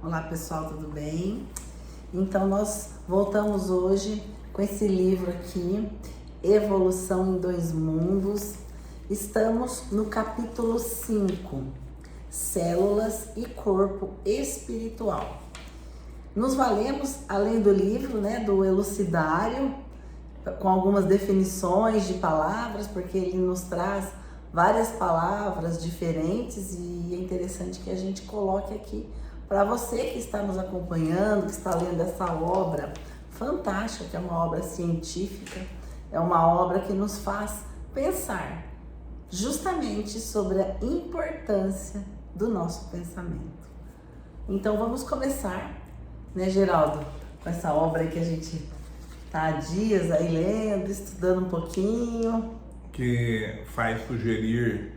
Olá pessoal, tudo bem? Então nós voltamos hoje com esse livro aqui, Evolução em Dois Mundos. Estamos no capítulo 5, Células e Corpo Espiritual. Nos valemos, além do livro, do Elucidário, com algumas definições de palavras, porque ele nos traz várias palavras diferentes e é interessante que a gente coloque aqui para você que está nos acompanhando, que está lendo essa obra fantástica, que é uma obra científica, é uma obra que nos faz pensar justamente sobre a importância do nosso pensamento. Então vamos começar, Geraldo, com essa obra aí que a gente está há dias aí lendo, estudando um pouquinho. Que faz sugerir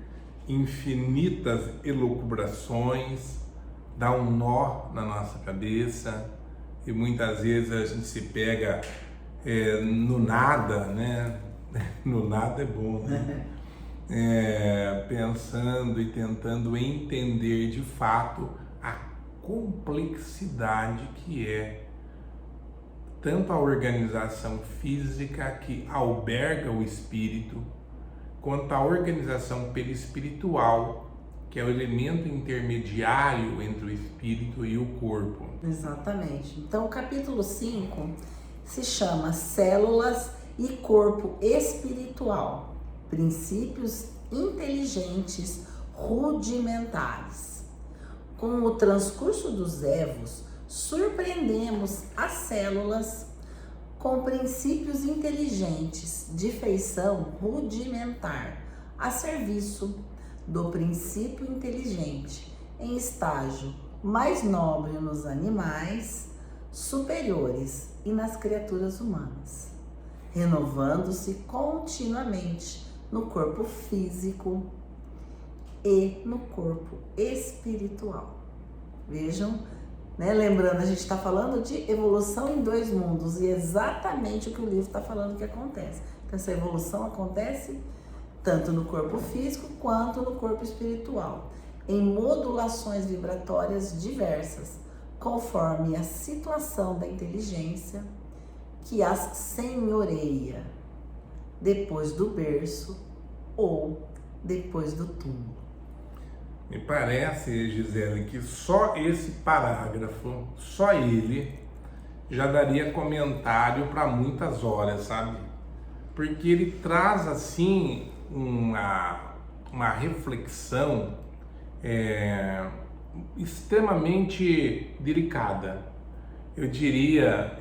infinitas elucubrações, dá um nó na nossa cabeça e muitas vezes a gente se pega no nada, né? No nada é bom, né? Pensando e tentando entender de fato a complexidade que é tanto a organização física que alberga o espírito, quanto a organização perispiritual, que é o elemento intermediário entre o espírito e o corpo. Exatamente. Então, o capítulo 5 se chama Células e Corpo Espiritual, Princípios Inteligentes Rudimentares. Com o transcurso dos evos, surpreendemos as células com princípios inteligentes de feição rudimentar a serviço do princípio inteligente em estágio mais nobre nos animais superiores e nas criaturas humanas, renovando-se continuamente no corpo físico e no corpo espiritual. Vejam, lembrando, a gente está falando de evolução em dois mundos e exatamente o que o livro está falando que acontece. Então, essa evolução acontece tanto no corpo físico quanto no corpo espiritual, em modulações vibratórias diversas, conforme a situação da inteligência que as senhoreia, depois do berço ou depois do túmulo. Me parece, Gisele, que só esse parágrafo, só ele, já daria comentário para muitas horas, sabe? Porque ele traz, assim, uma reflexão extremamente delicada. Eu diria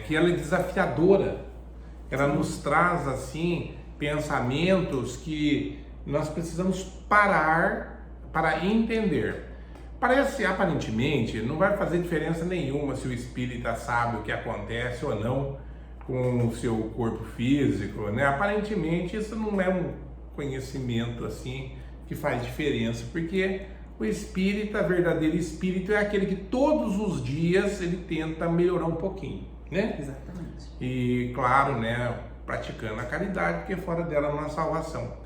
que ela é desafiadora. Ela nos traz, assim, pensamentos que nós precisamos parar para entender. Parece, aparentemente, não vai fazer diferença nenhuma se o espírita sabe o que acontece ou não com o seu corpo físico, né? Aparentemente, isso não é um conhecimento, assim, que faz diferença, porque o espírita, verdadeiro espírito, é aquele que todos os dias ele tenta melhorar um pouquinho, né? Exatamente. E, claro, praticando a caridade, porque fora dela não há salvação.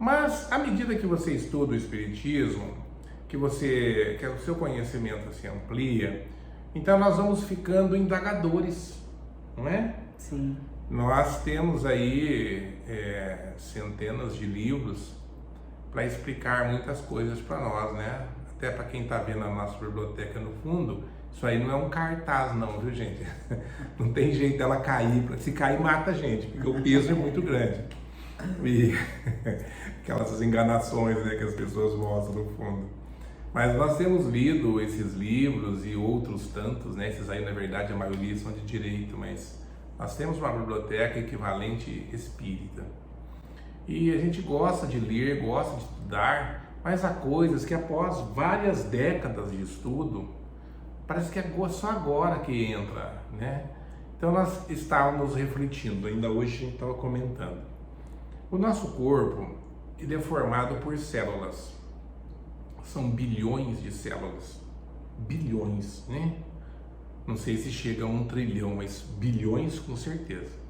Mas, à medida que você estuda o Espiritismo, que o seu conhecimento se amplia, então nós vamos ficando indagadores, não é? Sim. Nós temos aí centenas de livros para explicar muitas coisas para nós, né? Até para quem está vendo a nossa biblioteca no fundo, isso aí não é um cartaz não, viu, gente? Não tem jeito dela cair, se cair mata a gente, porque o peso é muito grande. E aquelas enganações, que as pessoas mostram no fundo. Mas nós temos lido esses livros e outros tantos, esses aí na verdade a maioria são de direito, mas nós temos uma biblioteca equivalente espírita. E a gente gosta de ler, gosta de estudar, mas há coisas que após várias décadas de estudo, parece que é só agora que entra, né? Então nós estávamos refletindo, ainda hoje a gente estava comentando. O nosso corpo, ele é formado por células. São bilhões de células. Bilhões, né? Não sei se chega a 1 trilhão, mas bilhões com certeza.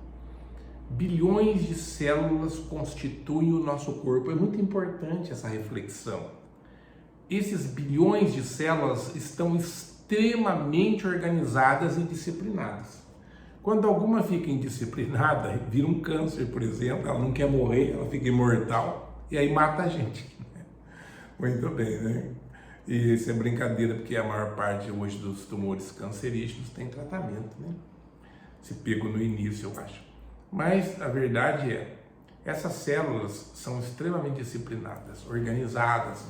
Bilhões de células constituem o nosso corpo. É muito importante essa reflexão. Esses bilhões de células estão extremamente organizadas e disciplinadas. Quando alguma fica indisciplinada, vira um câncer, por exemplo, ela não quer morrer, ela fica imortal e aí mata a gente. Muito bem, né? E isso é brincadeira, porque a maior parte hoje dos tumores cancerígenos tem tratamento, né? Se pego no início, eu acho. Mas a verdade é, essas células são extremamente disciplinadas, organizadas.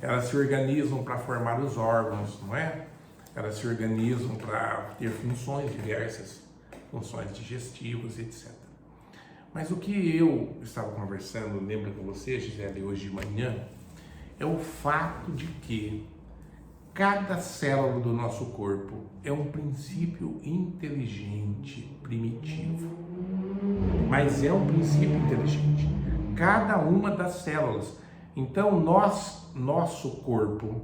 Elas se organizam para formar os órgãos, não é? Elas se organizam para ter funções diversas, funções digestivas, etc. Mas o que eu estava conversando, lembra com você, Gisele, hoje de manhã, é o fato de que cada célula do nosso corpo é um princípio inteligente, primitivo. Mas é um princípio inteligente. Cada uma das células. Então, nosso corpo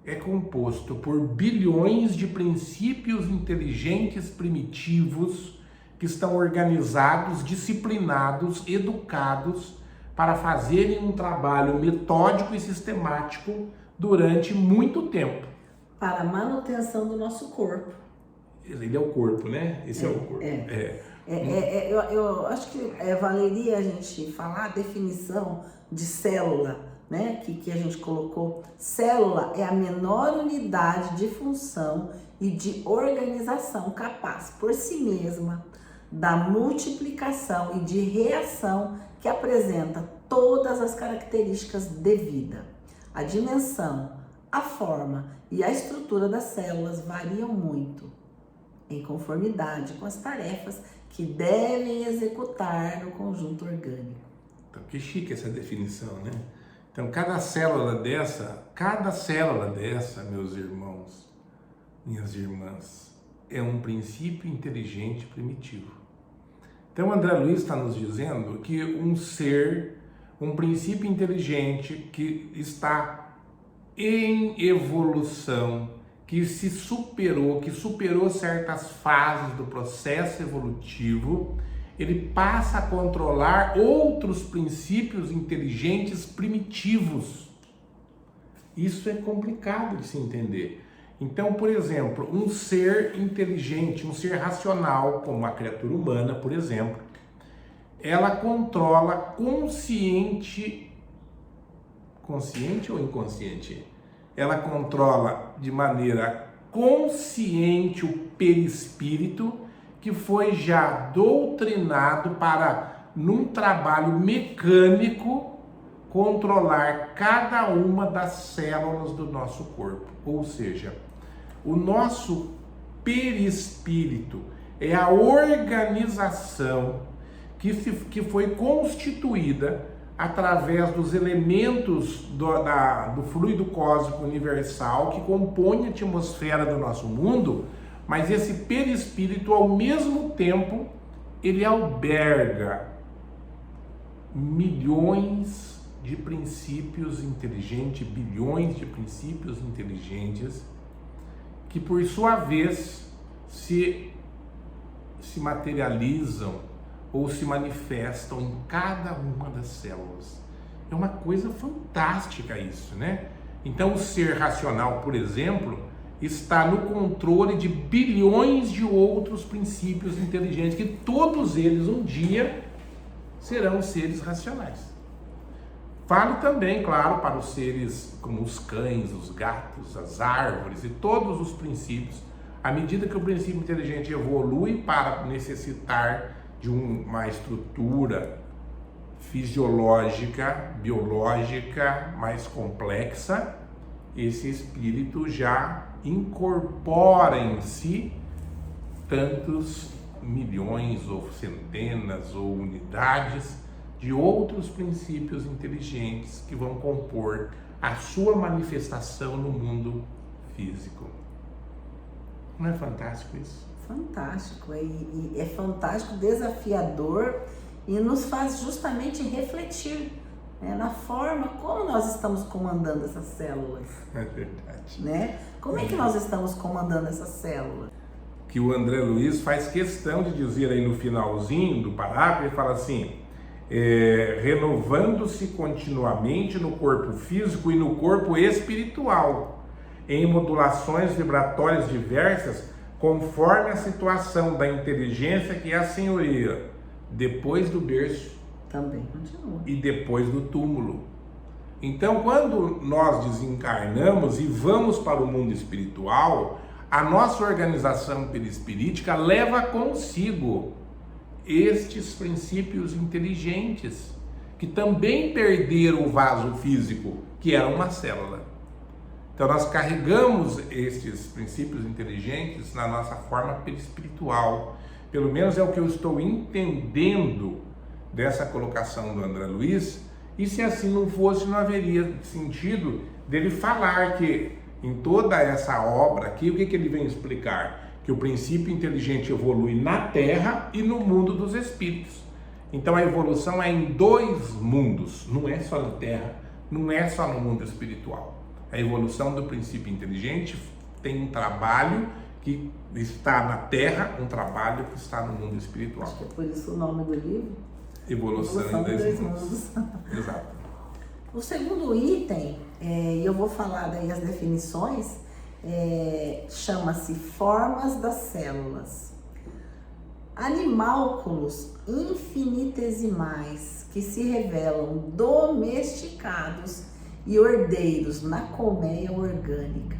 é composto por bilhões de princípios inteligentes primitivos que estão organizados, disciplinados, educados para fazerem um trabalho metódico e sistemático durante muito tempo. Para a manutenção do nosso corpo. Ele é o corpo, né? Esse é o corpo. Eu acho que valeria a gente falar a definição de célula, né? Que a gente colocou. Célula é a menor unidade de função e de organização capaz por si mesma da multiplicação e de reação que apresenta todas as características de vida. A dimensão, a forma e a estrutura das células variam muito, em conformidade com as tarefas que devem executar no conjunto orgânico. Então, que chique essa definição, né? Então, cada célula dessa, meus irmãos, minhas irmãs, é um princípio inteligente primitivo. Então, André Luiz está nos dizendo que um ser, um princípio inteligente que está em evolução, que superou certas fases do processo evolutivo, ele passa a controlar outros princípios inteligentes primitivos. Isso é complicado de se entender. Então, por exemplo, um ser inteligente, um ser racional, como a criatura humana, por exemplo, ela controla consciente ou inconsciente? Ela controla de maneira consciente o perispírito, que foi já doutrinado para, num trabalho mecânico, controlar cada uma das células do nosso corpo. Ou seja, o nosso perispírito é a organização que foi constituída através dos elementos do fluido cósmico universal que compõe a atmosfera do nosso mundo, mas esse perispírito, ao mesmo tempo, ele alberga milhões de princípios inteligentes, bilhões de princípios inteligentes, que por sua vez se materializam ou se manifestam em cada uma das células. É uma coisa fantástica isso, né? Então o ser racional, por exemplo, está no controle de bilhões de outros princípios inteligentes, que todos eles um dia serão seres racionais. Vale também, claro, para os seres como os cães, os gatos, as árvores e todos os princípios. À medida que o princípio inteligente evolui para necessitar de uma estrutura fisiológica, biológica mais complexa, esse espírito já incorpora em si tantos milhões ou centenas ou unidades de outros princípios inteligentes que vão compor a sua manifestação no mundo físico. Não é fantástico isso? Fantástico, e é fantástico, desafiador, e nos faz justamente refletir, né, na forma como nós estamos comandando essas células. É verdade. Né? Como é que nós estamos comandando essas células? Que o André Luiz faz questão de dizer aí no finalzinho do parágrafo, ele fala assim, renovando-se continuamente no corpo físico e no corpo espiritual, em modulações vibratórias diversas, conforme a situação da inteligência que assenhoria depois do berço Também continua. e depois do túmulo. Então, quando nós desencarnamos e vamos para o mundo espiritual, a nossa organização perispirítica leva consigo estes princípios inteligentes, que também perderam o vaso físico, que era uma célula. Então nós carregamos estes princípios inteligentes na nossa forma perispiritual. Pelo menos é o que eu estou entendendo dessa colocação do André Luiz, e se assim não fosse, não haveria sentido dele falar que em toda essa obra aqui, o que ele vem explicar? Que o princípio inteligente evolui na Terra e no mundo dos espíritos. Então a evolução é em dois mundos, não é só na Terra, não é só no mundo espiritual. A evolução do princípio inteligente tem um trabalho que está na Terra, um trabalho que está no mundo espiritual. Acho que é por isso o nome do livro. Evolução em dois mundos. Exato. O segundo item, eu vou falar daí as definições, chama-se formas das células. Animálculos infinitesimais que se revelam domesticados e ordeiros na colmeia orgânica.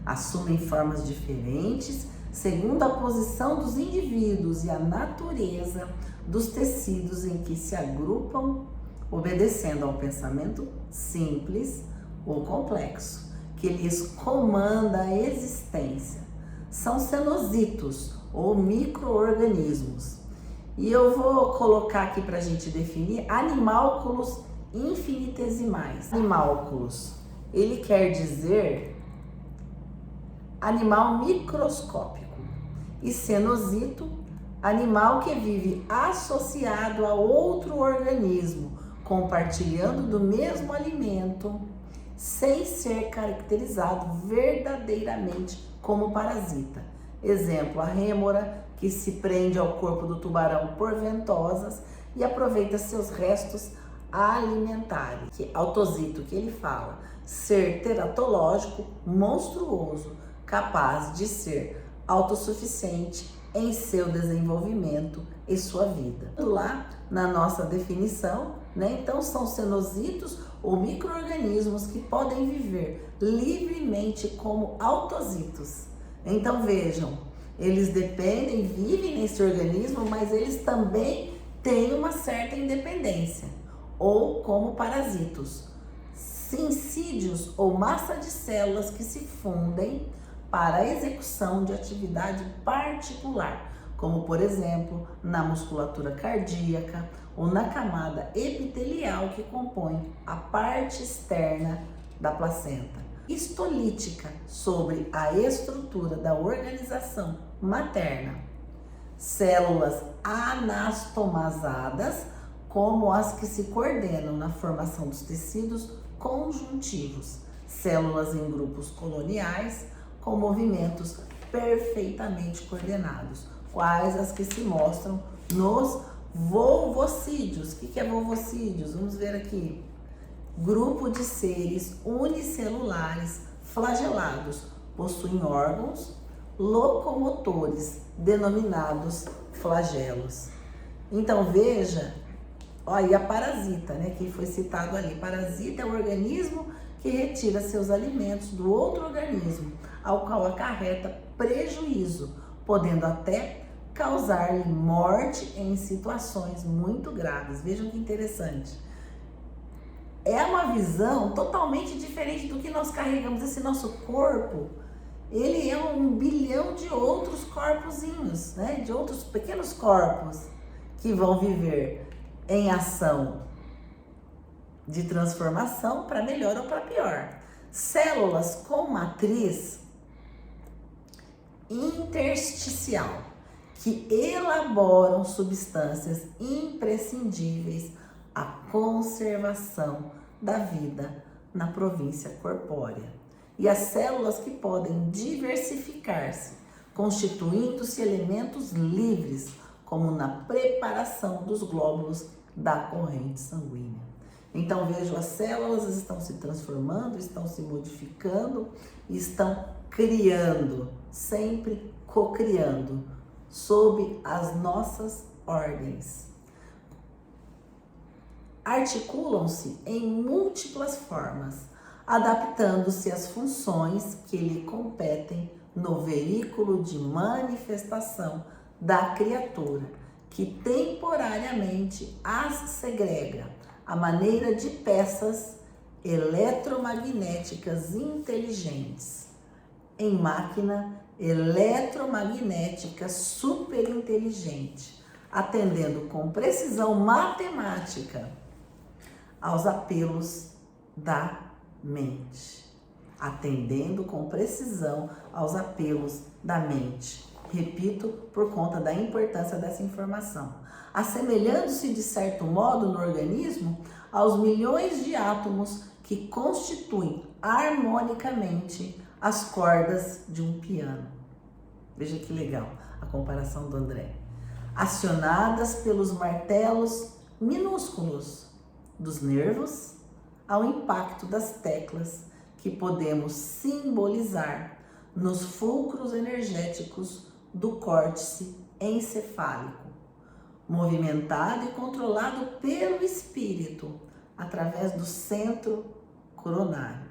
Assumem formas diferentes segundo a posição dos indivíduos e a natureza dos tecidos em que se agrupam, obedecendo ao pensamento simples ou complexo, que lhes comanda a existência. São cenositos ou micro-organismos. E eu vou colocar aqui para a gente definir animálculos infinitesimais. Animálculos, ele quer dizer animal microscópico. E cenosito, animal que vive associado a outro organismo, compartilhando do mesmo alimento, sem ser caracterizado verdadeiramente como parasita. Exemplo, a rêmora, que se prende ao corpo do tubarão por ventosas e aproveita seus restos alimentares. Autosito, que ele fala, ser teratológico, monstruoso, capaz de ser autossuficiente em seu desenvolvimento e sua vida. Lá na nossa definição, né? Então são cenositos ou micro-organismos que podem viver livremente como autositos. Então vejam, eles dependem, vivem nesse organismo, mas eles também têm uma certa independência, ou como parasitos, sincídios ou massa de células que se fundem para a execução de atividade particular, como por exemplo na musculatura cardíaca ou na camada epitelial que compõe a parte externa da placenta. Histolítica, sobre a estrutura da organização materna. Células anastomosadas, como as que se coordenam na formação dos tecidos conjuntivos. Células em grupos coloniais, com movimentos perfeitamente coordenados, quais as que se mostram nos volvocídeos. O que é volvocídeos? Vamos ver aqui. Grupo de seres unicelulares flagelados, possuem órgãos locomotores, denominados flagelos. Então veja, olha, a parasita, né, que foi citado ali. Parasita é o organismo que retira seus alimentos do outro organismo, ao qual acarreta prejuízo, podendo até causar-lhe morte em situações muito graves. Vejam que interessante. É uma visão totalmente diferente do que nós carregamos. Esse nosso corpo, ele é 1 bilhão de outros corpozinhos, né? De outros pequenos corpos que vão viver em ação de transformação para melhor ou para pior. Células com matriz intersticial, que elaboram substâncias imprescindíveis à conservação da vida na província corpórea. E as células que podem diversificar-se, constituindo-se elementos livres, como na preparação dos glóbulos da corrente sanguínea. Então vejo as células estão se transformando, estão se modificando, estão criando, sempre co-criando, sob as nossas ordens. Articulam-se em múltiplas formas, adaptando-se às funções que lhe competem no veículo de manifestação da criatura, que temporariamente as segrega à maneira de peças eletromagnéticas inteligentes, em máquina eletromagnética superinteligente, atendendo com precisão matemática aos apelos da mente. Atendendo com precisão aos apelos da mente. Repito, por conta da importância dessa informação. Assemelhando-se de certo modo no organismo aos milhões de átomos que constituem harmonicamente as cordas de um piano. Veja que legal a comparação do André. Acionadas pelos martelos minúsculos dos nervos ao impacto das teclas que podemos simbolizar nos fulcros energéticos do córtice encefálico, movimentado e controlado pelo espírito através do centro coronário,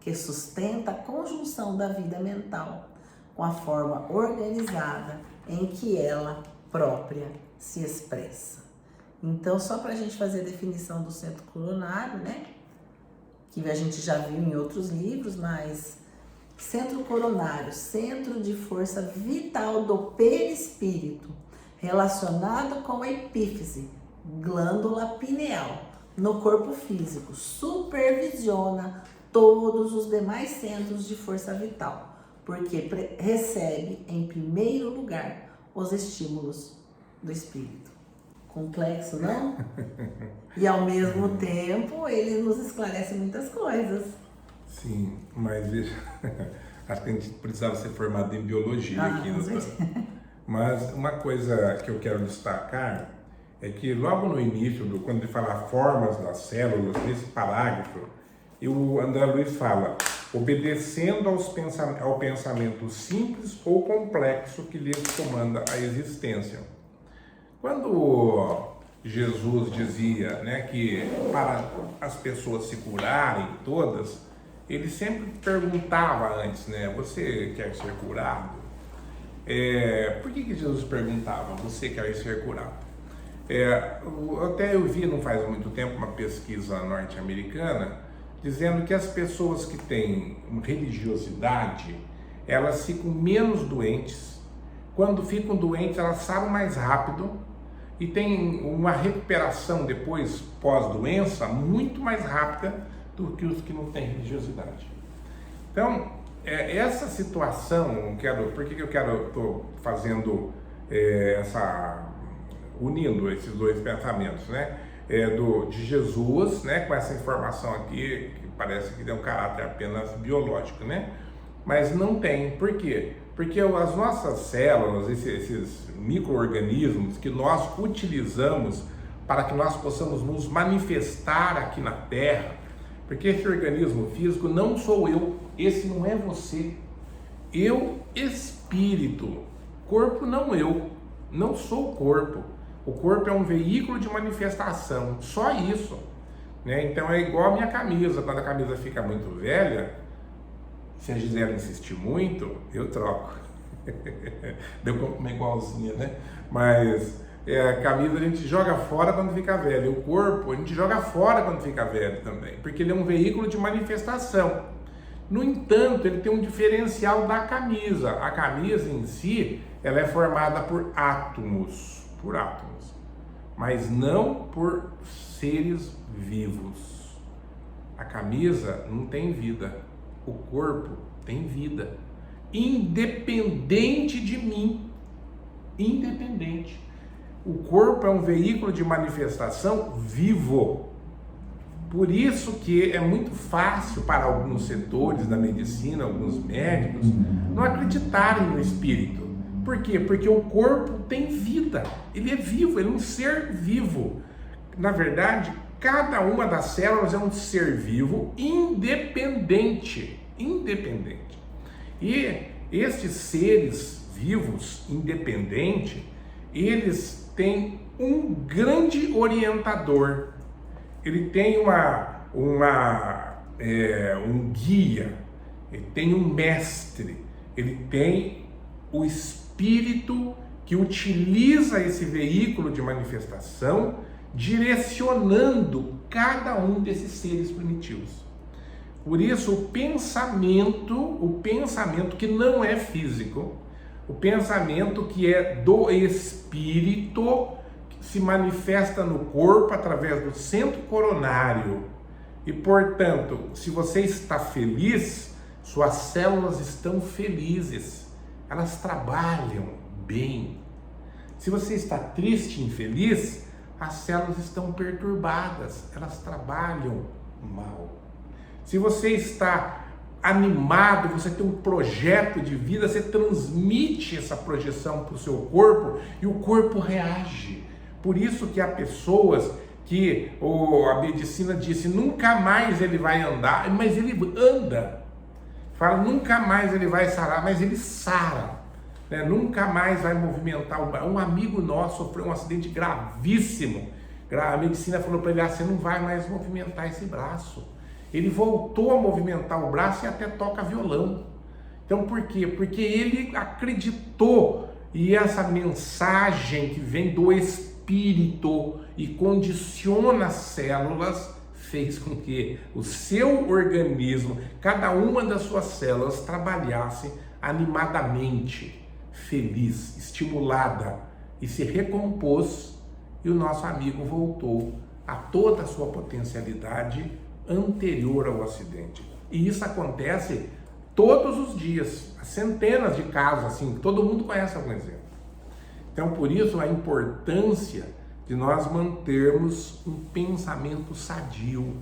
que sustenta a conjunção da vida mental com a forma organizada em que ela própria se expressa. Então, só para a gente fazer a definição do centro coronário, né? Que a gente já viu em outros livros, mas centro coronário, centro de força vital do perispírito, relacionado com a epífise, glândula pineal, no corpo físico, supervisiona todos os demais centros de força vital, porque recebe em primeiro lugar os estímulos do espírito. Complexo, não? E ao mesmo tempo ele nos esclarece muitas coisas. Sim, mas veja, acho que a gente precisava ser formado em biologia aqui. Mas uma coisa que eu quero destacar é que logo no início, quando ele fala formas das células, nesse parágrafo, o André Luiz fala, obedecendo ao pensamento simples ou complexo que lhes comanda a existência. Quando Jesus dizia, né, que para as pessoas se curarem todas, ele sempre perguntava antes, né, você quer ser curado? Por que Jesus perguntava, você quer ser curado? Até eu vi, não faz muito tempo, uma pesquisa norte-americana, dizendo que as pessoas que têm religiosidade, elas ficam menos doentes. Quando ficam doentes, elas saram mais rápido e tem uma recuperação depois, pós-doença, muito mais rápida do que os que não têm religiosidade. Então, essa situação, por que eu estou fazendo unindo esses dois pensamentos, né? De Jesus, né? Com essa informação aqui, que parece que tem um caráter apenas biológico, né? Mas não tem. Por quê? Porque as nossas células, esses micro-organismos que nós utilizamos para que nós possamos nos manifestar aqui na Terra, porque esse organismo físico não sou eu, esse não é você. Eu, espírito, corpo não eu, não sou o corpo. O corpo é um veículo de manifestação, só isso. Né? Então é igual a minha camisa, quando a camisa fica muito velha, se a Gisele insistir muito, eu troco. Deu para uma igualzinha, né? Mas a camisa a gente joga fora quando fica velho. O corpo a gente joga fora quando fica velho também, porque ele é um veículo de manifestação. No entanto, ele tem um diferencial da camisa. A camisa em si, ela é formada por átomos, mas não por seres vivos. A camisa não tem vida. O corpo tem vida, independente de mim, independente. O corpo é um veículo de manifestação vivo. Por isso que é muito fácil para alguns setores da medicina, alguns médicos, não acreditarem no espírito. Por quê? Porque o corpo tem vida, ele é vivo, ele é um ser vivo. Na verdade, cada uma das células é um ser vivo independente. E estes seres vivos independentes, eles têm um grande orientador. Ele tem um guia, ele tem um mestre, ele tem o espírito que utiliza esse veículo de manifestação, direcionando cada um desses seres primitivos. Por isso, o pensamento que não é físico, o pensamento que é do espírito, que se manifesta no corpo através do centro coronário. E, portanto, se você está feliz, suas células estão felizes, elas trabalham bem. Se você está triste e infeliz, as células estão perturbadas, elas trabalham mal. Se você está animado, você tem um projeto de vida, você transmite essa projeção para o seu corpo e o corpo reage. Por isso que há pessoas que a medicina disse, nunca mais ele vai andar, mas ele anda. Fala, nunca mais ele vai sarar, mas ele sara. Né? Nunca mais vai movimentar o braço. Um amigo nosso sofreu um acidente gravíssimo. A medicina falou para ele, você não vai mais movimentar esse braço. Ele voltou a movimentar o braço e até toca violão. Então por quê? Porque ele acreditou, e essa mensagem que vem do espírito e condiciona as células, fez com que o seu organismo, cada uma das suas células, trabalhasse animadamente, feliz, estimulada, e se recompôs, e o nosso amigo voltou a toda a sua potencialidade anterior ao acidente. E isso acontece todos os dias, centenas de casos assim, todo mundo conhece algum exemplo. Então, por isso a importância de nós mantermos um pensamento sadio.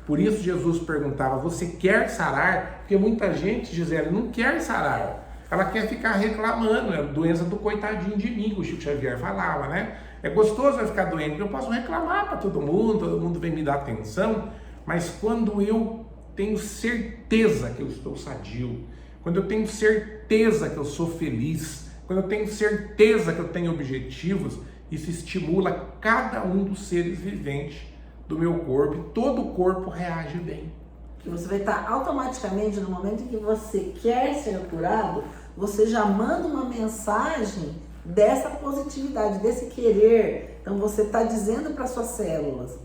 Por isso Jesus perguntava, você quer sarar? Porque muita gente, Gisele, não quer sarar. Ela quer ficar reclamando, é a doença do coitadinho de mim, que o Chico Xavier falava, né? É gostoso eu ficar doente, porque eu posso reclamar para todo mundo vem me dar atenção, mas quando eu tenho certeza que eu estou sadio, quando eu tenho certeza que eu sou feliz, quando eu tenho certeza que eu tenho objetivos, isso estimula cada um dos seres viventes do meu corpo e todo o corpo reage bem. Que você vai estar automaticamente, no momento em que você quer ser curado, você já manda uma mensagem dessa positividade, desse querer. Então você está dizendo para suas células,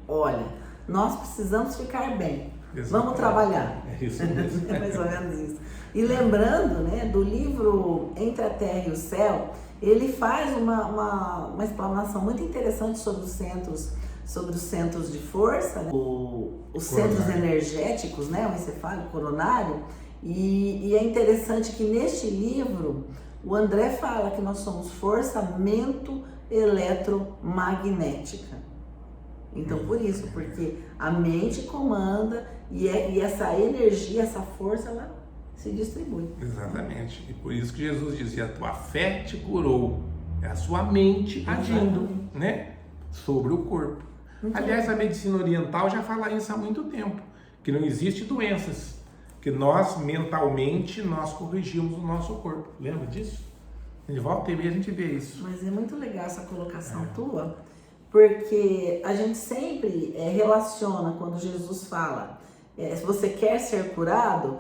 olha, nós precisamos ficar bem. Exatamente. Vamos trabalhar. É isso mesmo. É mais ou menos isso. E lembrando, né, do livro Entre a Terra e o Céu, ele faz uma explanação muito interessante sobre os centros de força, né? Os centros energéticos, né, o encefálico coronário. E é interessante que neste livro o André fala que nós somos força-mento eletromagnética. Então, por isso, porque a mente comanda e essa energia, essa força, ela se distribui. Exatamente. E por isso que Jesus dizia, a tua fé te curou. É a sua mente agindo, né, sobre o corpo. Aliás, a medicina oriental já fala isso há muito tempo, que não existe doenças, que nós, mentalmente, nós corrigimos o nosso corpo. Lembra disso? De volta e meia a gente vê isso. Mas é muito legal essa colocação tua, porque a gente sempre relaciona, quando Jesus fala, se você quer ser curado,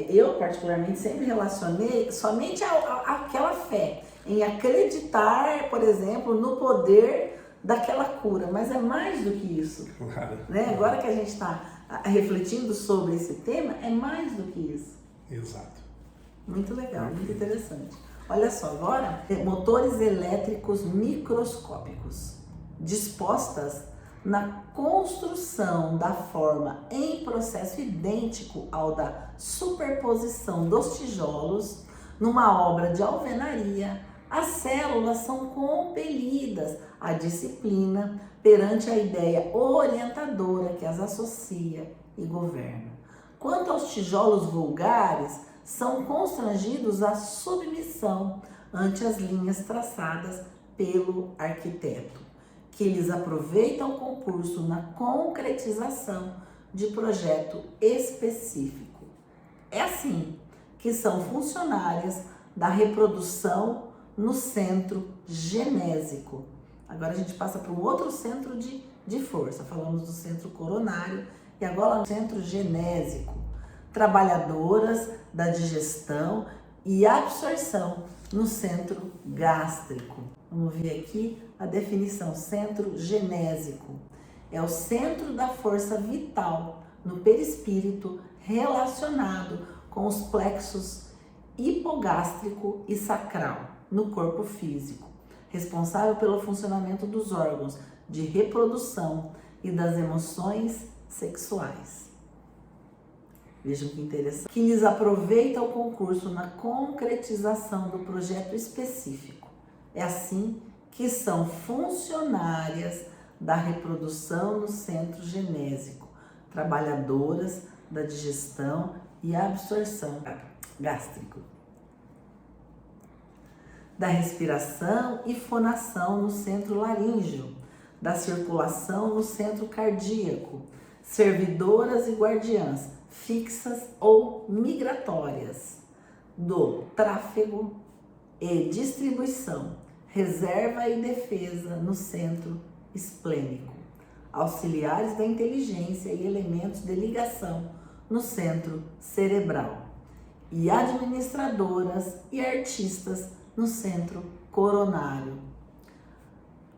eu particularmente sempre relacionei somente àquela fé, em acreditar, por exemplo, no poder daquela cura, mas é mais do que isso. Claro. Né? Agora que a gente está refletindo sobre esse tema, é mais do que isso. Exato. Muito legal, muito interessante. Olha só, agora, motores elétricos microscópicos, dispostas na construção da forma em processo idêntico ao da superposição dos tijolos, numa obra de alvenaria, as células são compelidas à disciplina perante a ideia orientadora que as associa e governa. Quanto aos tijolos vulgares, são constrangidos à submissão ante as linhas traçadas pelo arquiteto, que eles aproveitam o concurso na concretização de projeto específico. É assim que são funcionárias da reprodução no centro genésico. Agora a gente passa para um outro centro de força. Falamos do centro coronário e agora no centro genésico. Trabalhadoras da digestão e absorção no centro gástrico. Vamos ver aqui a definição. Centro genésico é o centro da força vital no perispírito relacionado com os plexos hipogástrico e sacral no corpo físico, responsável pelo funcionamento dos órgãos de reprodução e das emoções sexuais. Vejam que interessante. Que lhes aproveita o concurso na concretização do projeto específico. É assim que são funcionárias da reprodução no centro genésico, trabalhadoras da digestão e absorção gástrico, da respiração e fonação no centro laríngeo, da circulação no centro cardíaco, servidoras e guardiãs fixas ou migratórias, do tráfego e distribuição, reserva e defesa no centro esplênico, auxiliares da inteligência e elementos de ligação no centro cerebral, e administradoras e artistas no centro coronário,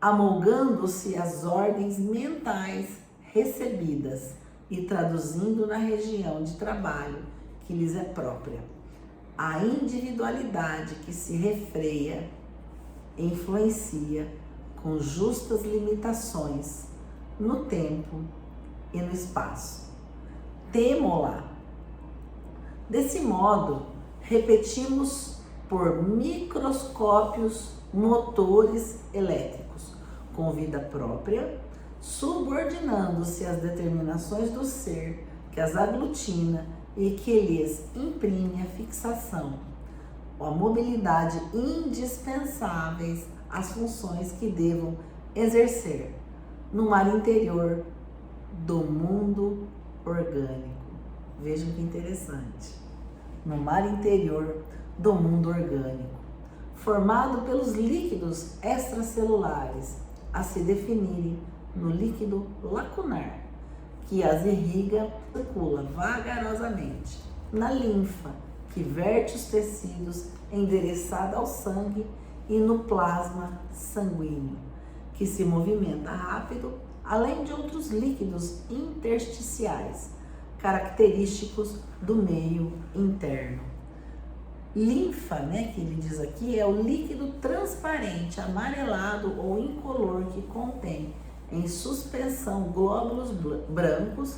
amolgando-se às ordens mentais recebidas e traduzindo na região de trabalho que lhes é própria. A individualidade que se refreia e influencia com justas limitações no tempo e no espaço. Temo-la. Desse modo, repetimos por microscópios motores elétricos, com vida própria, subordinando-se às determinações do ser que as aglutina e que lhes imprime a fixação, a mobilidade indispensáveis às funções que devam exercer no mar interior do mundo orgânico. Vejam que interessante. No mar interior do mundo orgânico, formado pelos líquidos extracelulares, a se definirem no líquido lacunar, que as irriga, circula vagarosamente na linfa, que verte os tecidos endereçada ao sangue, e no plasma sanguíneo, que se movimenta rápido, além de outros líquidos intersticiais, característicos do meio interno. Linfa, que ele diz aqui, é o líquido transparente, amarelado ou incolor que contém em suspensão glóbulos brancos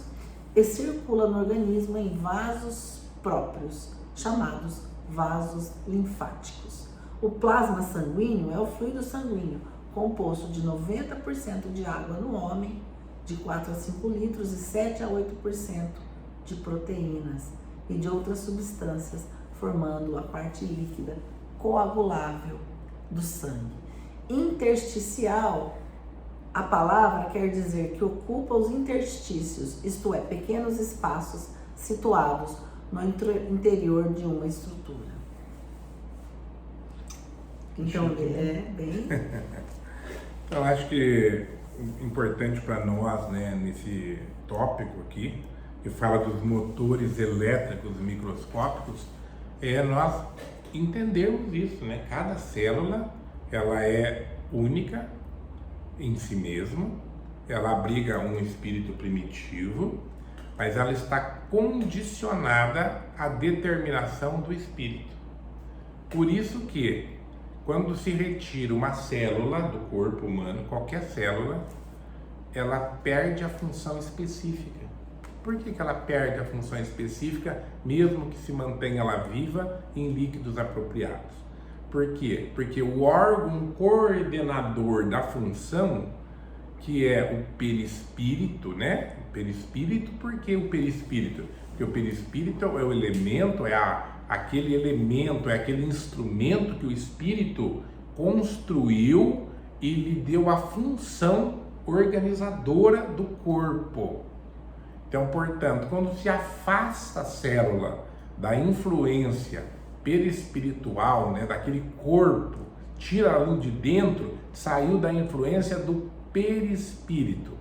e circula no organismo em vasos próprios, chamados vasos linfáticos. O plasma sanguíneo é o fluido sanguíneo, composto de 90% de água no homem, de 4 a 5 litros, e 7 a 8% de proteínas e de outras substâncias, formando a parte líquida coagulável do sangue. Intersticial, a palavra quer dizer que ocupa os interstícios, isto é, pequenos espaços situados no interior de uma estrutura. Então, é bem... Eu acho que importante para nós, nesse tópico aqui, que fala dos motores elétricos microscópicos, é nós entendermos isso, Cada célula, ela é única em si mesma, ela abriga um espírito primitivo, mas ela está condicionada à determinação do espírito. Por isso que, quando se retira uma célula do corpo humano, qualquer célula, ela perde a função específica. Por que ela perde a função específica, mesmo que se mantenha ela viva em líquidos apropriados? Por quê? Porque o órgão coordenador da função, que é o perispírito, O perispírito, por que o perispírito? Porque o perispírito é o elemento, aquele elemento, é aquele instrumento que o espírito construiu e lhe deu a função organizadora do corpo. Então, portanto, quando se afasta a célula da influência perispiritual, né, daquele corpo, tira-o de dentro, saiu da influência do perispírito.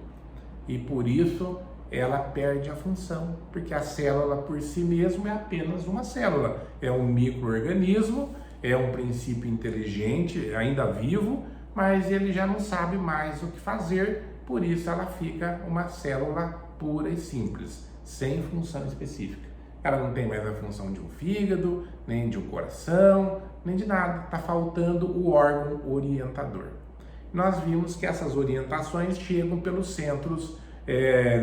E por isso ela perde a função, porque a célula por si mesma é apenas uma célula. É um micro-organismo, é um princípio inteligente, ainda vivo, mas ele já não sabe mais o que fazer, por isso ela fica uma célula pura e simples, sem função específica. Ela não tem mais a função de um fígado, nem de um coração, nem de nada. Está faltando o órgão orientador. Nós vimos que essas orientações chegam pelos centros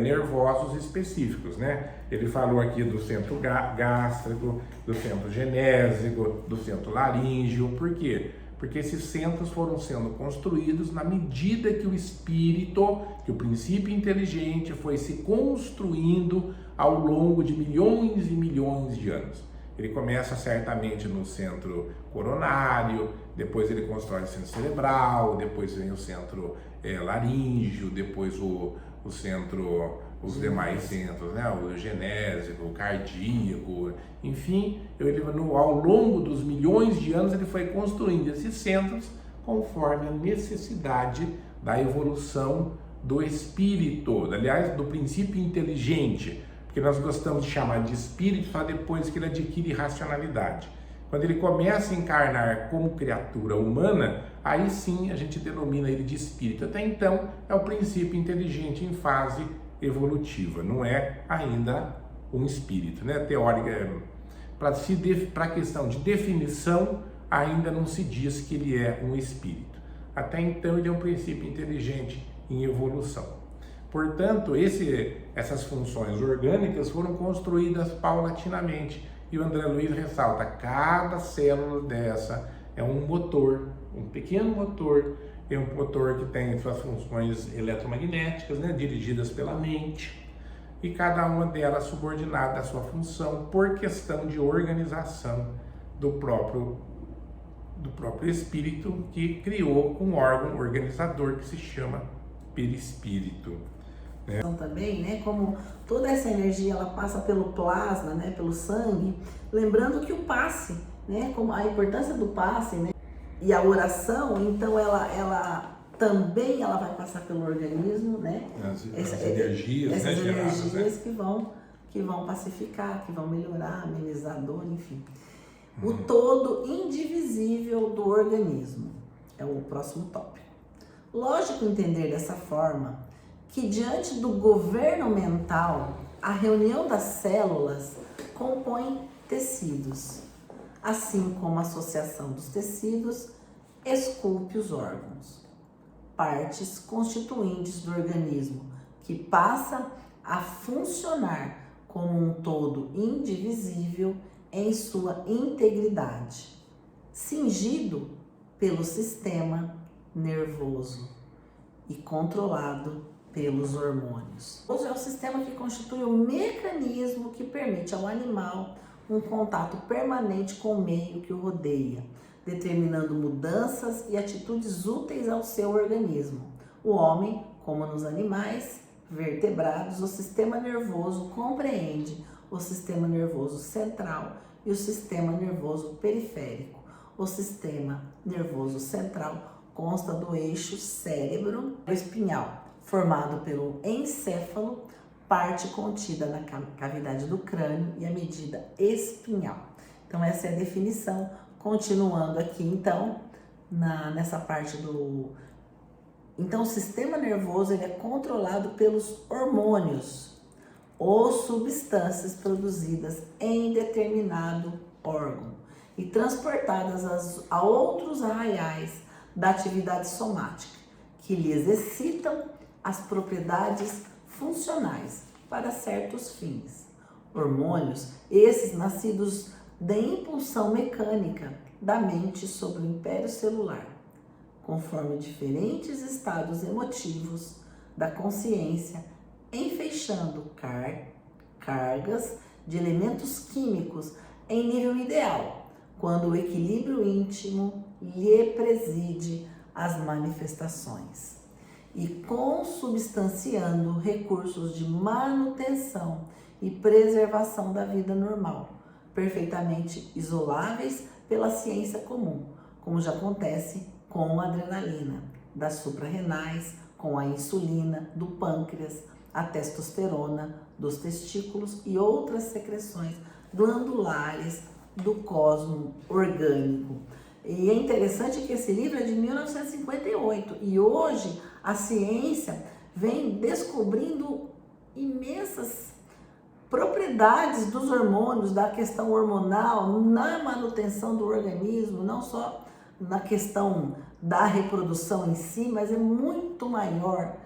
nervosos específicos, né? Ele falou aqui do centro gástrico, do centro genésico, do centro laríngeo. Por quê? Porque esses centros foram sendo construídos na medida que o espírito, que o princípio inteligente foi se construindo ao longo de milhões e milhões de anos. Ele começa certamente no centro coronário, depois ele constrói o centro cerebral, depois vem o centro laríngeo, depois o centro, os demais centros, né? O genésico, o cardíaco, enfim, ao longo dos milhões de anos ele foi construindo esses centros conforme a necessidade da evolução do espírito, aliás, do princípio inteligente, porque nós gostamos de chamar de espírito só depois que ele adquire racionalidade. Quando ele começa a encarnar como criatura humana, aí sim a gente denomina ele de espírito. Até então é o princípio inteligente em fase evolutiva, não é ainda um espírito, né? Teórica, para a questão de definição, ainda não se diz que ele é um espírito. Até então ele é um princípio inteligente em evolução. Portanto, essas funções orgânicas foram construídas paulatinamente. E o André Luiz ressalta, cada célula dessa é um motor, um pequeno motor, é um motor que tem suas funções eletromagnéticas, né, dirigidas pela mente, e cada uma delas subordinada à sua função por questão de organização do próprio espírito, que criou um órgão organizador que se chama perispírito. Então, também, né, como toda essa energia ela passa pelo plasma, né, pelo sangue, lembrando que o passe, né, como a importância do passe, né, e a oração, então ela também vai passar pelo organismo, né, essas energias, essas né, energias geradas, né? que vão pacificar, que vão melhorar, amenizar a dor, enfim. O todo indivisível do organismo é o próximo tópico. Lógico entender dessa forma que diante do governo mental, a reunião das células compõe tecidos, assim como a associação dos tecidos esculpe os órgãos, partes constituintes do organismo, que passa a funcionar como um todo indivisível em sua integridade, cingido pelo sistema nervoso e controlado pelos hormônios. O é o sistema que constitui o mecanismo que permite ao animal um contato permanente com o meio que o rodeia, determinando mudanças e atitudes úteis ao seu organismo. O homem, como nos animais vertebrados, o sistema nervoso compreende o sistema nervoso central e o sistema nervoso periférico. O sistema nervoso central consta do eixo cérebro-espinhal, formado pelo encéfalo, parte contida na cavidade do crânio, e a medida espinhal. Então essa é a definição. Continuando aqui, então, nessa parte do... Então o sistema nervoso ele é controlado pelos hormônios ou substâncias produzidas em determinado órgão e transportadas a outros arraiais da atividade somática, que lhes excitam as propriedades funcionais para certos fins. Hormônios, esses nascidos da impulsão mecânica da mente sobre o império celular, conforme diferentes estados emotivos da consciência, enfeixando cargas de elementos químicos em nível ideal, quando o equilíbrio íntimo lhe preside as manifestações e consubstanciando recursos de manutenção e preservação da vida normal, perfeitamente isoláveis pela ciência comum, como já acontece com a adrenalina, das suprarrenais, com a insulina, do pâncreas, a testosterona, dos testículos e outras secreções glandulares do cosmo orgânico. E é interessante que esse livro é de 1958 e hoje a ciência vem descobrindo imensas propriedades dos hormônios, da questão hormonal, na manutenção do organismo, não só na questão da reprodução em si, mas é muito maior.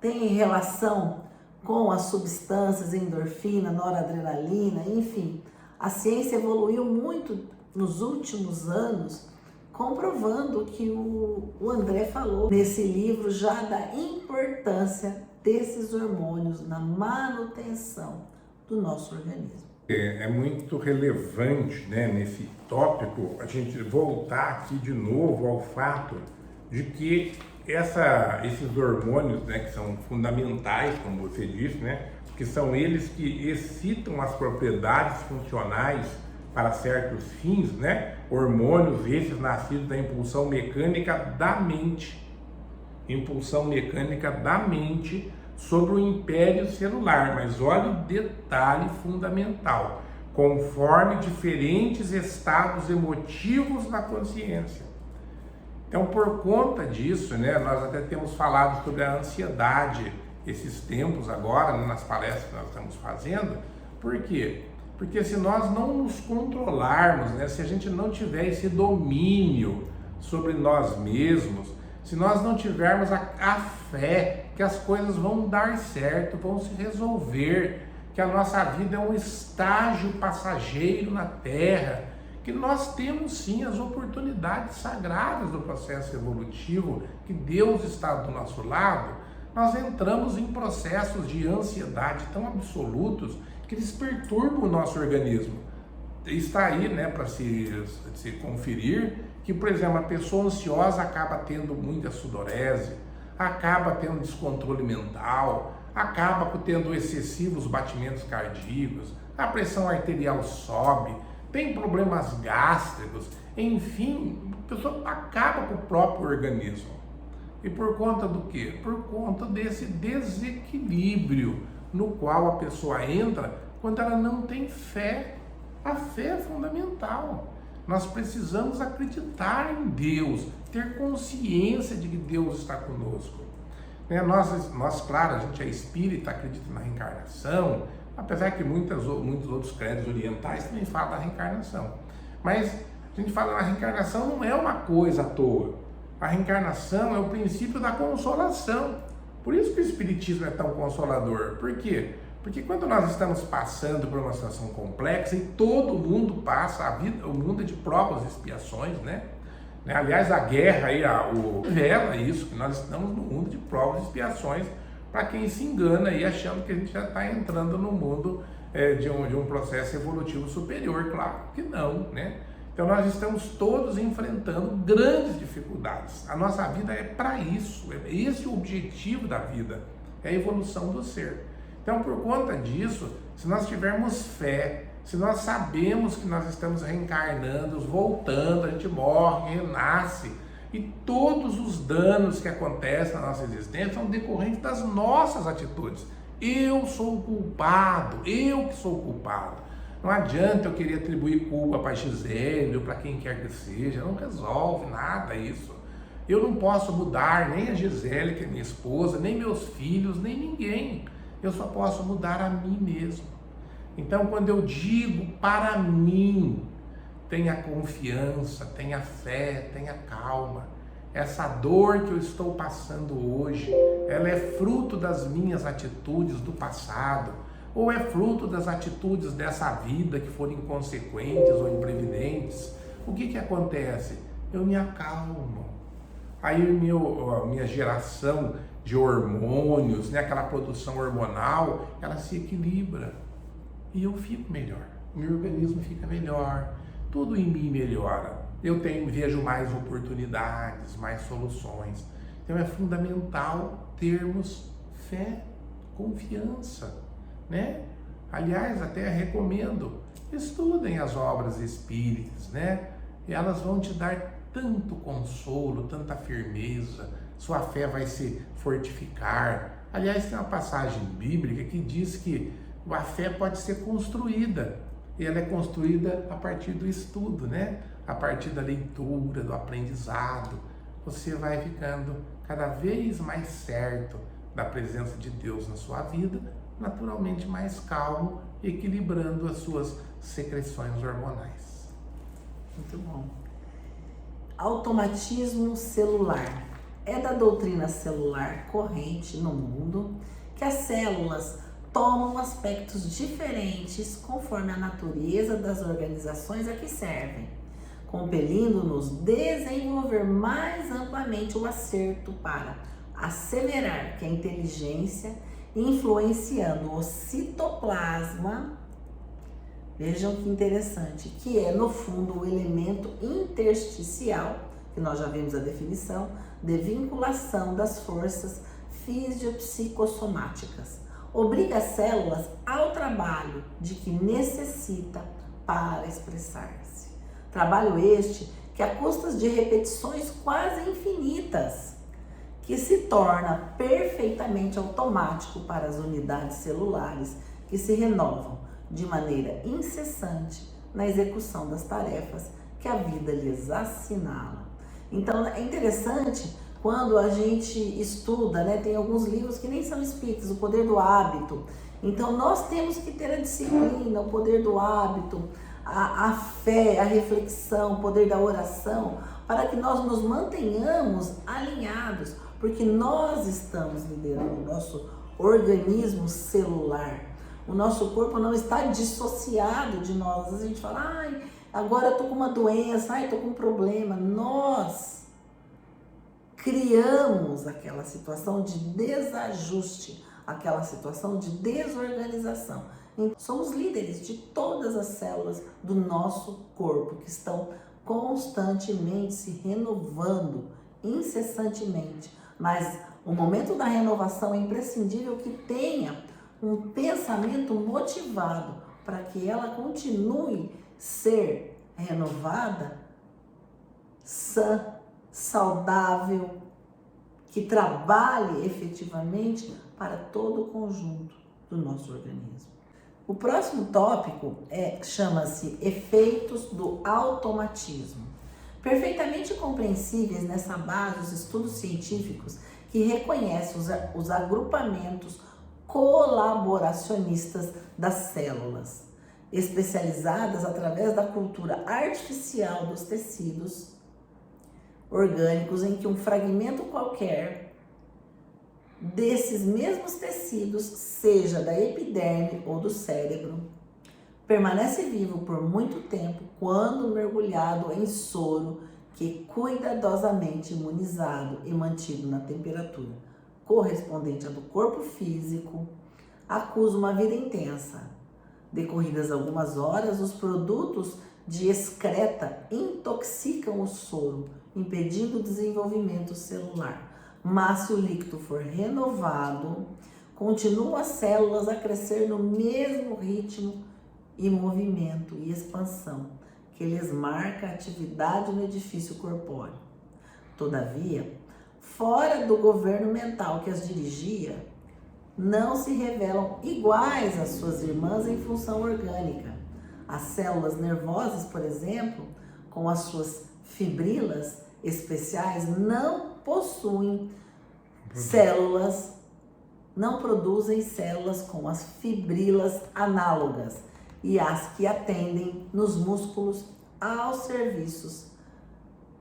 Tem relação com as substâncias endorfina, noradrenalina, enfim. A ciência evoluiu muito nos últimos anos, comprovando que o André falou nesse livro já da importância desses hormônios na manutenção do nosso organismo. É muito relevante, né, nesse tópico a gente voltar aqui de novo ao fato de que esses hormônios, né, que são fundamentais, como você disse, né, que são eles que excitam as propriedades funcionais para certos fins, né, hormônios esses nascidos da impulsão mecânica da mente, sobre o império celular. Mas olha o detalhe fundamental: conforme diferentes estados emotivos na consciência. Então, por conta disso, né, nós até temos falado sobre a ansiedade esses tempos agora, né, nas palestras que nós estamos fazendo. Por quê? Porque se nós não nos controlarmos, né, se a gente não tiver esse domínio sobre nós mesmos, se nós não tivermos a fé que as coisas vão dar certo, vão se resolver, que a nossa vida é um estágio passageiro na Terra, que nós temos sim as oportunidades sagradas do processo evolutivo, que Deus está do nosso lado, nós entramos em processos de ansiedade tão absolutos que eles perturbam o nosso organismo. Está aí, né, para se conferir que, por exemplo, a pessoa ansiosa acaba tendo muita sudorese, acaba tendo descontrole mental, acaba tendo excessivos batimentos cardíacos, a pressão arterial sobe, tem problemas gástricos, enfim, a pessoa acaba com o próprio organismo. E por conta do quê? Por conta desse desequilíbrio no qual a pessoa entra quando ela não tem fé. A fé é fundamental. Nós precisamos acreditar em Deus, ter consciência de que Deus está conosco. Nós, claro, a gente é espírita, acredita na reencarnação, apesar que muitos outros credos orientais também falam da reencarnação. Mas a gente fala que a reencarnação não é uma coisa à toa. A reencarnação é o princípio da consolação. Por isso que o Espiritismo é tão consolador. Por quê? Porque quando nós estamos passando por uma situação complexa, e todo mundo passa, a vida, o mundo é de provas e expiações, né? Aliás, a guerra aí, revela isso, que nós estamos no mundo de provas e expiações, para quem se engana aí achando que a gente já está entrando no mundo de um processo evolutivo superior. Claro que não, né? Então nós estamos todos enfrentando grandes dificuldades. A nossa vida é para isso, esse é o objetivo da vida, é a evolução do ser. Então, por conta disso, se nós tivermos fé, se nós sabemos que nós estamos reencarnando, voltando, a gente morre, renasce, e todos os danos que acontecem na nossa existência são decorrentes das nossas atitudes. Eu sou o culpado, eu que sou o culpado. Não adianta eu querer atribuir culpa para Gisele ou para quem quer que seja, não resolve nada isso. Eu não posso mudar nem a Gisele, que é minha esposa, nem meus filhos, nem ninguém. Eu só posso mudar a mim mesmo. Então, quando eu digo para mim, tenha confiança, tenha fé, tenha calma. Essa dor que eu estou passando hoje, ela é fruto das minhas atitudes do passado, ou é fruto das atitudes dessa vida que foram inconsequentes ou imprevidentes. O que acontece? Eu me acalmo. Aí a minha geração de hormônios, né, aquela produção hormonal, ela se equilibra. E eu fico melhor, o meu organismo fica melhor, tudo em mim melhora. vejo mais oportunidades, mais soluções. Então é fundamental termos fé, confiança, né? Aliás, até recomendo, estudem as obras espíritas, né? E elas vão te dar tanto consolo, tanta firmeza, sua fé vai se fortificar. Aliás, tem uma passagem bíblica que diz que a fé pode ser construída, e ela é construída a partir do estudo, né? A partir da leitura, do aprendizado. Você vai ficando cada vez mais certo da presença de Deus na sua vida, naturalmente mais calmo, equilibrando as suas secreções hormonais. Muito bom. Automatismo celular. É da doutrina celular corrente no mundo que as células tomam aspectos diferentes conforme a natureza das organizações a que servem, compelindo-nos a desenvolver mais amplamente o acerto para asseverar que a inteligência, influenciando o citoplasma, vejam que interessante, que é no fundo o elemento intersticial, que nós já vimos a definição, de vinculação das forças fisiopsicossomáticas, obriga as células ao trabalho de que necessita para expressar-se. Trabalho este que a custas de repetições quase infinitas, que se torna perfeitamente automático para as unidades celulares que se renovam de maneira incessante na execução das tarefas que a vida lhes assinala. Então é interessante quando a gente estuda, né? Tem alguns livros que nem são espíritas, o poder do hábito. Então nós temos que ter a disciplina, o poder do hábito, a fé, a reflexão, o poder da oração, para que nós nos mantenhamos alinhados, porque nós estamos liderando o nosso organismo celular. O nosso corpo não está dissociado de nós. A gente fala, ai, agora eu tô com uma doença, ai, tô com um problema. Nós criamos aquela situação de desajuste, aquela situação de desorganização. Então, somos líderes de todas as células do nosso corpo, que estão constantemente se renovando, incessantemente. Mas o momento da renovação é imprescindível que tenha um pensamento motivado para que ela continue ser renovada, sã, saudável, que trabalhe efetivamente para todo o conjunto do nosso organismo. O próximo tópico chama-se efeitos do automatismo. Perfeitamente compreensíveis nessa base os estudos científicos que reconhecem os agrupamentos colaboracionistas das células, especializadas através da cultura artificial dos tecidos orgânicos, em que um fragmento qualquer desses mesmos tecidos, seja da epiderme ou do cérebro, permanece vivo por muito tempo quando mergulhado em soro que cuidadosamente imunizado e mantido na temperatura correspondente à do corpo físico, acusa uma vida intensa. Decorridas algumas horas, os produtos de excreta intoxicam o soro, impedindo o desenvolvimento celular. Mas se o líquido for renovado, continuam as células a crescer no mesmo ritmo e movimento e expansão que lhes marca a atividade no edifício corpóreo. Todavia, fora do governo mental que as dirigia, não se revelam iguais às suas irmãs em função orgânica. As células nervosas, por exemplo, com as suas fibrilas especiais, não possuem células, não produzem células com as fibrilas análogas e as que atendem nos músculos aos serviços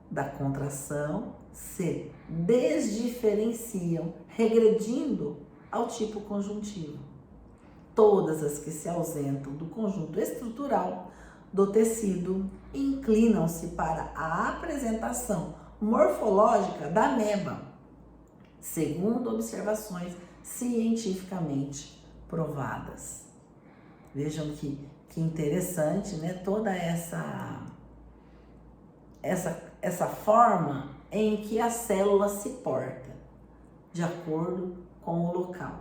da contração se desdiferenciam, regredindo ao tipo conjuntivo. Todas as que se ausentam do conjunto estrutural do tecido inclinam-se para a apresentação morfológica da ameba, segundo observações cientificamente provadas. Vejam que interessante, né? Toda essa forma em que a célula se porta, de acordo com o local.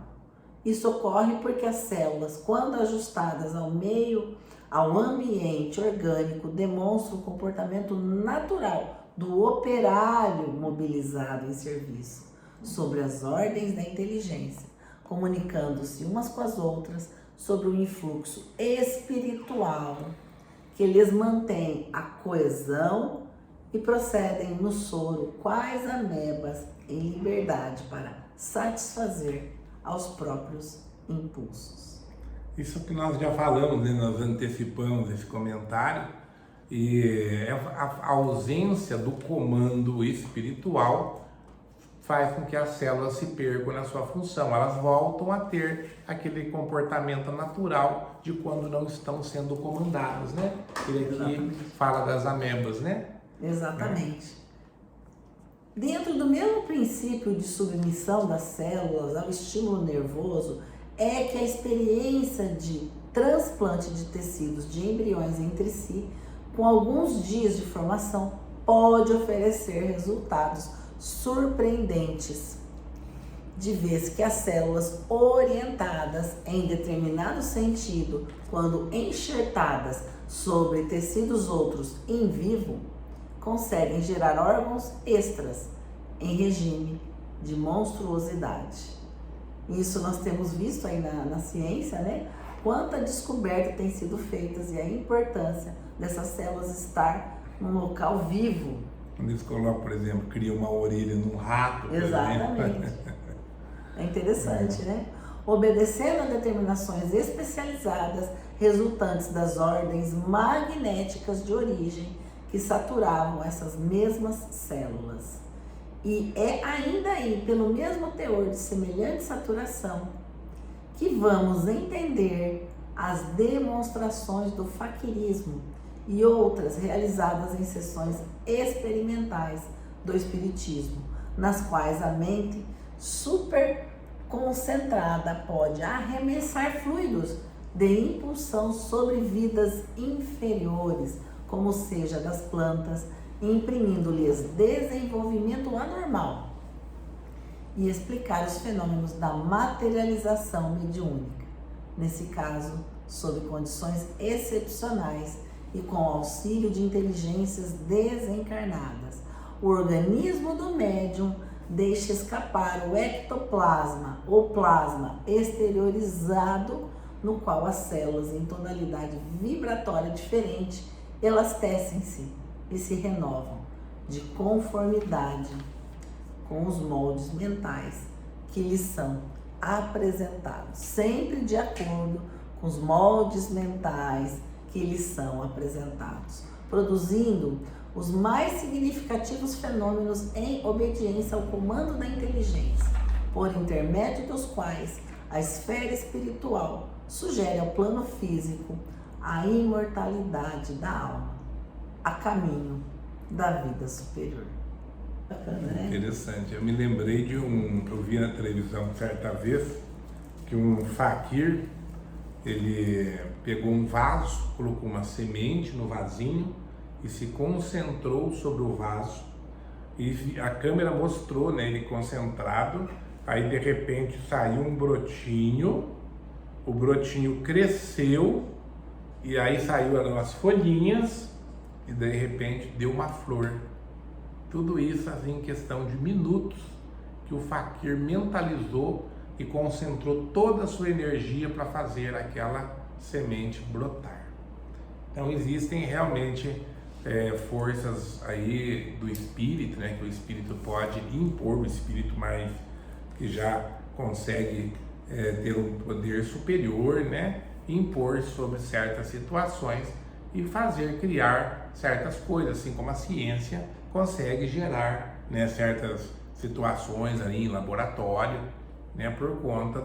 Isso ocorre porque as células, quando ajustadas ao ambiente orgânico, demonstram o comportamento natural do operário mobilizado em serviço, sobre as ordens da inteligência, comunicando-se umas com as outras sobre o influxo espiritual que lhes mantém a coesão e procedem no soro quais amebas em liberdade para satisfazer aos próprios impulsos. Isso que nós já falamos, né? Nós antecipamos esse comentário, e a ausência do comando espiritual faz com que as células se percam na sua função. Elas voltam a ter aquele comportamento natural de quando não estão sendo comandadas, né? Ele aqui fala das amebas, né? Exatamente. Dentro do mesmo princípio de submissão das células ao estímulo nervoso é que a experiência de transplante de tecidos de embriões entre si, com alguns dias de formação, pode oferecer resultados surpreendentes, de vez que as células orientadas em determinado sentido, quando enxertadas sobre tecidos outros em vivo, conseguem gerar órgãos extras em regime de monstruosidade. Isso nós temos visto aí na ciência, né? Quanta descoberta tem sido feita e a importância dessas células estar num local vivo. Quando eles colocam, por exemplo, criam uma orelha num rato, por Exatamente. exemplo. É interessante, né? Obedecendo a determinações especializadas resultantes das ordens magnéticas de origem que saturavam essas mesmas células. E é ainda aí, pelo mesmo teor de semelhante saturação, que vamos entender as demonstrações do faquirismo e outras realizadas em sessões experimentais do espiritismo, nas quais a mente super concentrada pode arremessar fluidos de impulsão sobre vidas inferiores, como seja das plantas, imprimindo-lhes desenvolvimento anormal, e explicar os fenômenos da materialização mediúnica, nesse caso, sob condições excepcionais e com auxílio de inteligências desencarnadas. O organismo do médium deixa escapar o ectoplasma ou plasma exteriorizado, no qual as células em tonalidade vibratória diferente elastecem-se e se renovam de conformidade com os moldes mentais que lhes são apresentados, sempre de acordo com os moldes mentais que lhes são apresentados, produzindo os mais significativos fenômenos em obediência ao comando da inteligência, por intermédio dos quais a esfera espiritual sugere ao plano físico a imortalidade da alma, a caminho da vida superior. Bacana, né? Interessante. Eu me lembrei de eu vi na televisão certa vez que um faquir, ele pegou um vaso, colocou uma semente no vasinho e se concentrou sobre o vaso, e a câmera mostrou, né, ele concentrado. Aí de repente saiu um brotinho, o brotinho cresceu e aí saiu as folhinhas e de repente deu uma flor. Tudo isso assim em questão de minutos, que o faquir mentalizou e concentrou toda a sua energia para fazer aquela semente brotar. Então existem realmente forças aí do espírito, né, que o espírito pode impor, o espírito mais que já consegue ter um poder superior, né, impor sobre certas situações e fazer criar certas coisas, assim como a ciência consegue gerar, né, certas situações aí em laboratório, né, por conta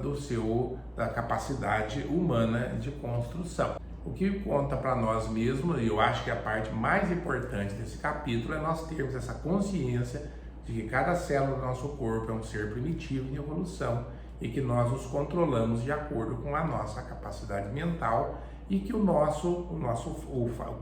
da capacidade humana de construção. O que conta para nós mesmos, e eu acho que a parte mais importante desse capítulo, é nós termos essa consciência de que cada célula do nosso corpo é um ser primitivo em evolução e que nós nos controlamos de acordo com a nossa capacidade mental e que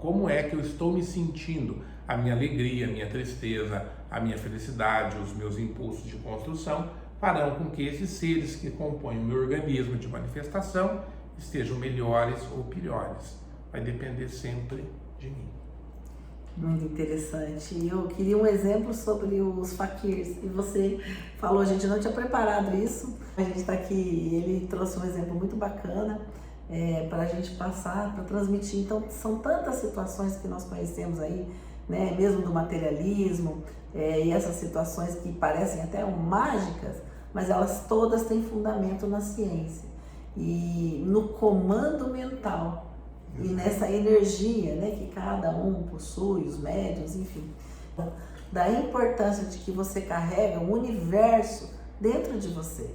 como é que eu estou me sentindo, a minha alegria, a minha tristeza, a minha felicidade, os meus impulsos de construção, farão com que esses seres que compõem o meu organismo de manifestação estejam melhores ou piores. Vai depender sempre de mim. Muito interessante. Eu queria um exemplo sobre os faquirs. E você falou, a gente não tinha preparado isso. A gente está aqui, ele trouxe um exemplo muito bacana para a gente passar, para transmitir. Então, são tantas situações que nós conhecemos aí, né? Mesmo do materialismo, e essas situações que parecem até mágicas, mas elas todas têm fundamento na ciência. E no comando mental. E nessa energia, né, que cada um possui, os médiuns, enfim. Da importância de que você carrega um universo dentro de você.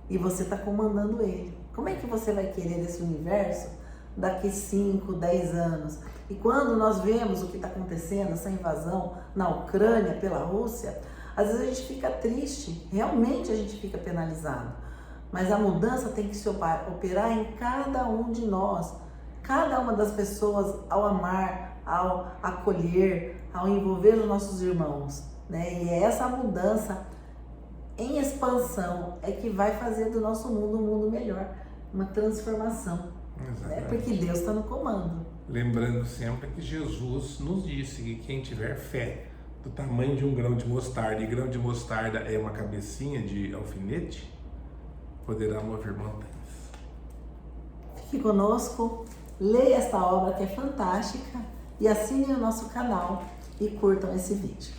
E você está comandando ele. Como é que você vai querer esse universo daqui 5, 10 anos? E quando nós vemos o que está acontecendo, essa invasão na Ucrânia pela Rússia, às vezes a gente fica triste, realmente a gente fica penalizado. Mas a mudança tem que se operar em cada um de nós. Cada uma das pessoas, ao amar, ao acolher, ao envolver os nossos irmãos, né? E é essa mudança em expansão é que vai fazer do nosso mundo um mundo melhor, uma transformação, né? Porque Deus está no comando. Lembrando sempre que Jesus nos disse que quem tiver fé do tamanho de um grão de mostarda, e grão de mostarda é uma cabecinha de alfinete, poderá mover montanhas. Fique conosco. Leia esta obra que é fantástica e assinem o nosso canal e curtam esse vídeo.